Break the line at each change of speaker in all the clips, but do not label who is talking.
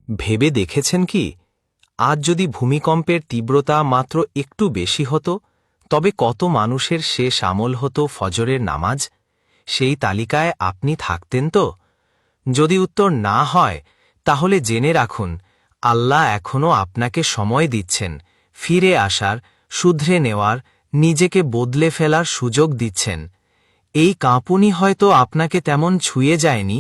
ভেবে দেখেছেন কি, আজ যদি ভূমিকম্পের তীব্রতা মাত্র একটু বেশি হতো, তবে কত মানুষের শেষ আমল হতো ফজরের নামাজ? সেই তালিকায় আপনি থাকতেন তো? যদি উত্তর না হয়, তাহলে জেনে রাখুন, আল্লাহ এখনও আপনাকে সময় দিচ্ছেন, ফিরে আসার, শুধরে নেওয়ার, নিজেকে বদলে ফেলার সুযোগ দিচ্ছেন। এই কাঁপুনি হয়তো আপনাকে তেমন ছুঁয়ে যায়নি,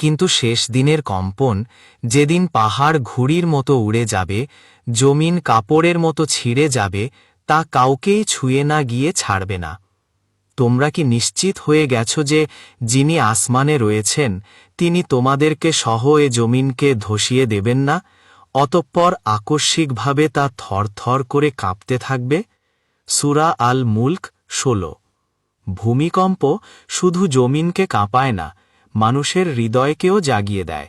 কিন্তু শেষ দিনের কম্পন, যেদিন পাহাড় ঘুড়ির মতো উড়ে যাবে, জমিন কাপড়ের মতো ছিঁড়ে যাবে, তা কাউকেই ছুঁয়ে না গিয়ে ছাড়বে না। তোমরা কি নিশ্চিত হয়ে গেছ যে যিনি আসমানে রয়েছেন, তিনি তোমাদেরকে সহ এ জমিনকে ধসিয়ে দেবেন না, অতঃপর আকস্মিকভাবে তা থরথর করে কাঁপতে থাকবে? সূরা আল মুল্ক 16। ভূমিকম্প শুধু জমিনকে কাঁপায় না, মানুষের হৃদয়কেও জাগিয়ে দেয়।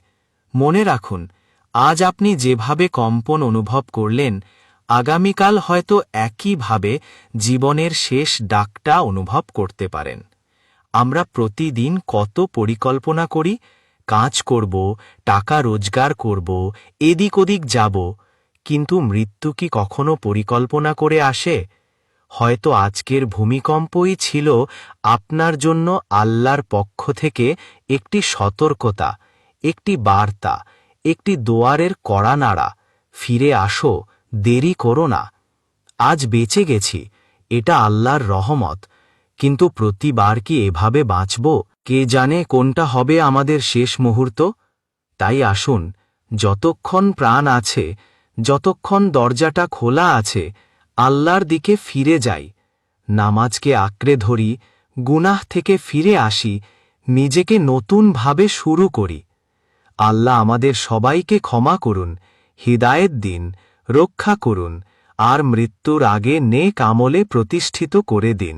মনে রাখুন, আজ আপনি যেভাবে কম্পন অনুভব করলেন, আগামীকাল হয়তো একইভাবে জীবনের শেষ ডাকটা অনুভব করতে পারেন। আমরা প্রতিদিন কত পরিকল্পনা করি, কাজ করব, টাকা রোজগার করব, এদিক ওদিক যাব, কিন্তু মৃত্যু কি কখনো পরিকল্পনা করে আসে? হয়তো আজকের ভূমিকম্পই ছিল আপনার জন্য আল্লাহর পক্ষ থেকে একটি সতর্কতা, একটি বার্তা, একটি দোয়ারের কড়া নাড়া। ফিরে আসো, দেরি করো না। আজ বেঁচে গেছি, এটা আল্লাহর রহমত, কিন্তু প্রতিবার কি এভাবে বাঁচব? কে জানে কোনটা হবে আমাদের শেষ মুহূর্ত? তাই আসুন, যতক্ষণ প্রাণ আছে, যতক্ষণ দরজাটা খোলা আছে, আল্লাহর দিকে ফিরে যাই, নামাজকে আঁকড়ে ধরি, গুনাহ থেকে ফিরে আসি, নিজেকে নতুনভাবে শুরু করি। আল্লাহ আমাদের সবাইকে ক্ষমা করুন, হিদায়েত দিন, রক্ষা করুন, আর মৃত্যুর আগে নেক আমলে প্রতিষ্ঠিত করে দিন।